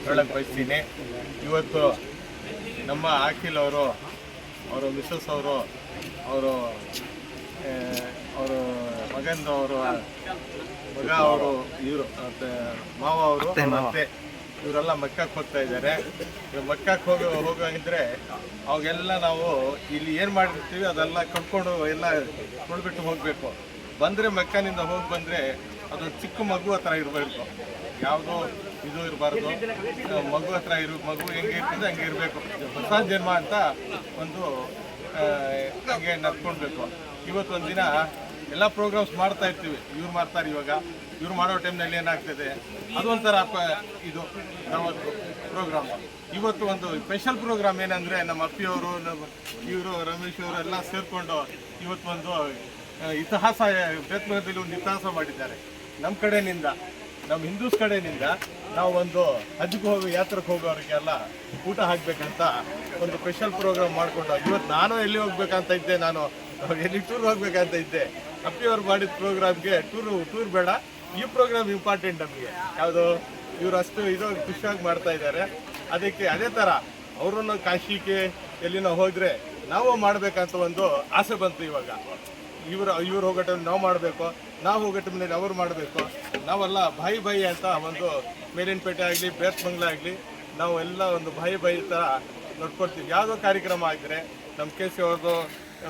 ಹೇಳಕ್ಕೆ ಬಯಸ್ತೀನಿ. ಇವತ್ತು ನಮ್ಮ ಅಖಿಲ್ ಅವರು, ಅವರು ಮಿಸಸ್ ಅವರು, ಅವರು ಮಗಂದು ಅವರು ಮಗ ಅವರು, ಇವರು ಮಾವ ಅವರು ಮತ್ತೆ ಇವರೆಲ್ಲ ಮಕ್ಕಕ್ಕೆ ಹೋಗ್ತಾ ಇದ್ದಾರೆ. ಮಕ್ಕಕ್ಕೆ ಹೋಗಿದ್ರೆ ಅವಾಗೆಲ್ಲ ನಾವು ಇಲ್ಲಿ ಏನು ಮಾಡಿರ್ತೀವಿ ಅದೆಲ್ಲ ಕಟ್ಕೊಂಡು ಎಲ್ಲ ಕೊಡ್ಬಿಟ್ಟು ಹೋಗಬೇಕು. ಬಂದರೆ ಮಕ್ಕನಿಂದ ಹೋಗಿ ಬಂದರೆ ಅದು ಚಿಕ್ಕ ಮಗು ಹತ್ರ ಇರಬೇಕು, ಯಾವುದೋ ಇದು ಇರಬಾರ್ದು. ಮಗು ಹತ್ರ ಮಗು ಹೆಂಗೆ ಇರ್ತದೆ ಹಂಗೆ ಇರಬೇಕು. ಹೊಸ ಜನ್ಮ ಅಂತ ಒಂದು ಹಂಗೆ ನಡ್ಕೊಳ್ಬೇಕು. ಇವತ್ತು ಒಂದಿನ ಎಲ್ಲ ಪ್ರೋಗ್ರಾಮ್ಸ್ ಮಾಡ್ತಾ ಇರ್ತೀವಿ, ಇವ್ರು ಮಾಡ್ತಾರೆ. ಇವಾಗ ಇವ್ರು ಮಾಡೋ ಟೈಮ್ನಲ್ಲಿ ಏನಾಗ್ತದೆ, ಅದೊಂಥರ ಇದು ನಾವತ್ತು ಪ್ರೋಗ್ರಾಮ್. ಇವತ್ತು ಒಂದು ಸ್ಪೆಷಲ್ ಪ್ರೋಗ್ರಾಮ್ ಏನಂದರೆ, ನಮ್ಮ ಅಪ್ಪಿಯವರು, ಇವರು ರಮೇಶ್ ಅವರು ಎಲ್ಲ ಸೇರಿಕೊಂಡು ಇವತ್ತು ಒಂದು ಇತಿಹಾಸ, ಬೇತ್ಮಂಗಲದಲ್ಲಿ ಒಂದು ಇತಿಹಾಸ ಮಾಡಿದ್ದಾರೆ. ನಮ್ಮ ಕಡೆಯಿಂದ, ನಮ್ಮ ಹಿಂದೂಸ್ ಕಡೆಯಿಂದ ನಾವು ಒಂದು ಹಜ್ಗೆ ಯಾತ್ರೆಗೆ ಹೋಗೋರಿಗೆಲ್ಲ ಊಟ ಹಾಕಬೇಕಂತ ಒಂದು ಸ್ಪೆಷಲ್ ಪ್ರೋಗ್ರಾಮ್ ಮಾಡಿಕೊಂಡು, ಇವತ್ತು ನಾನು ಎಲ್ಲಿ ಹೋಗ್ಬೇಕಂತ ಇದ್ದೆ, ನಾನು ಎಲ್ಲಿ ಟೂರ್ ಹೋಗ್ಬೇಕಂತ ಇದ್ದೆ. ಅಪ್ಪಿಯವ್ರು ಮಾಡಿದ ಪ್ರೋಗ್ರಾಮ್ಗೆ ಟೂರ್ ಬೇಡ, ಈ ಪ್ರೋಗ್ರಾಮ್ ಇಂಪಾರ್ಟೆಂಟ್ ನಮಗೆ. ಯಾವುದು ಇವರು ಅಷ್ಟು ಇದು ಖುಷಿಯಾಗಿ ಮಾಡ್ತಾ ಇದ್ದಾರೆ. ಅದಕ್ಕೆ ಅದೇ ಥರ ಅವರನ್ನು ಕಾಶಿಗೆ ಎಲ್ಲಿನೋ ಹೋದರೆ ನಾವು ಮಾಡಬೇಕಂತ ಒಂದು ಆಸೆ ಬಂತು. ಇವಾಗ ಇವ್ರು ಹೋಗೋ ಟೈಮ್ ನಾವು ಮಾಡಬೇಕು, ನಾವು ಹೋಗೋ ಟೈಮ್ನಲ್ಲಿ ಅವ್ರು ಮಾಡಬೇಕು. ನಾವೆಲ್ಲ ಬಾಯಿ ಅಂತ ಒಂದು ಮೇಲಿನಪೇಟೆ ಆಗಲಿ, ಬೇತ್ಮಂಗ್ಲ ಆಗಲಿ, ನಾವು ಎಲ್ಲ ಒಂದು ಬಾಯಿ ಥರ ನೋಡ್ಕೊಳ್ತೀವಿ. ಯಾವುದೋ ಕಾರ್ಯಕ್ರಮ ಆಗಿದ್ರೆ, ನಮ್ಮ ಕೆ.ಸಿ. ಅವ್ರದ್ದು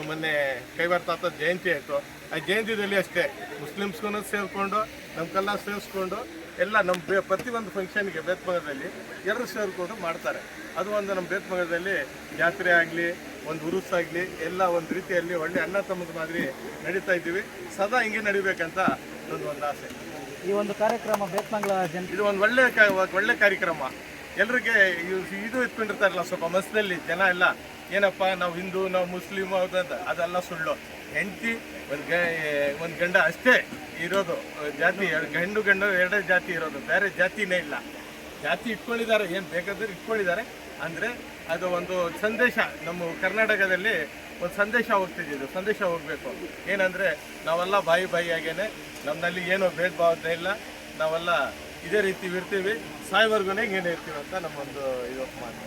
ಮೊನ್ನೆ ಕೈವಾರ ತಾತ ಜಯಂತಿ ಆಯಿತು. ಆ ಜಯಂತಿದಲ್ಲಿ ಅಷ್ಟೇ ಮುಸ್ಲಿಮ್ಸ್ಗೂ ಸೇರಿಕೊಂಡು, ನಮ್ಗೆಲ್ಲ ಸೇರಿಸ್ಕೊಂಡು ಎಲ್ಲ ನಮ್ಮ ಪ್ರತಿಯೊಂದು ಫಂಕ್ಷನ್ಗೆ ಬೇತ್ಮಂಗಲದಲ್ಲಿ ಎಲ್ಲರೂ ಸೇರಿಕೊಂಡು ಮಾಡ್ತಾರೆ. ಅದು ಒಂದು ನಮ್ಮ ಬೇತ್ಮಂಗಲದಲ್ಲಿ ಜಾತ್ರೆ ಆಗಲಿ, ಒಂದು ಉರುಸಾಗಲಿ, ಎಲ್ಲ ಒಂದು ರೀತಿಯಲ್ಲಿ ಒಳ್ಳೆ ಅಣ್ಣ ತಮ್ಮದ ಮಾದರಿ ನಡೀತಾ ಇದ್ದೀವಿ. ಸದಾ ಹಿಂಗೆ ನಡಿಬೇಕಂತ ಒಂದು ಆಸೆ. ಈ ಒಂದು ಕಾರ್ಯಕ್ರಮ ಬೇತ್ಮಂಗಲ ಇದು ಒಂದು ಒಳ್ಳೆ ಕಾರ್ಯಕ್ರಮ. ಎಲ್ರಿಗೆ ಇದು ಇಟ್ಕೊಂಡಿರ್ತಾರಲ್ಲ ಸ್ವಲ್ಪ ಮನಸ್ಸಿನಲ್ಲಿ ಜನ ಎಲ್ಲ, ಏನಪ್ಪ ನಾವು ಹಿಂದೂ, ನಾವು ಮುಸ್ಲಿಮ್ ಅಂತ, ಅದೆಲ್ಲ ಸುಳ್ಳು. ಹೆಂಡತಿ ಒಂದು ಗಂಡ ಅಷ್ಟೇ ಇರೋದು ಜಾತಿ, ಗಂಡು ಎರಡೇ ಜಾತಿ ಇರೋದು, ಬೇರೆ ಜಾತಿನೇ ಇಲ್ಲ. ಜಾತಿ ಇಟ್ಕೊಂಡಿದ್ದಾರೆ, ಏನು ಬೇಕಾದ್ರೆ ಇಟ್ಕೊಂಡಿದ್ದಾರೆ. ಅಂದರೆ ಅದು ಒಂದು ಸಂದೇಶ, ನಮ್ಮ ಕರ್ನಾಟಕದಲ್ಲಿ ಒಂದು ಸಂದೇಶ ಹೋಗ್ತಿದ್ದು, ಸಂದೇಶ ಹೋಗಬೇಕು. ಏನಂದರೆ ನಾವೆಲ್ಲ ಬಾಯಿ ಆಗೇನೆ, ನಮ್ಮಲ್ಲಿ ಏನೋ ಭೇದ ಭಾವನೆ ಇಲ್ಲ, ನಾವೆಲ್ಲ ಇದೇ ರೀತಿ ಇರ್ತೀವಿ, ಸಾಯೋವರೆಗೂ ಹಿಂಗೇನೆ ಇರ್ತೀವಿ ಅಂತ ನಮ್ಮೊಂದು ಇದು ಮಾತು.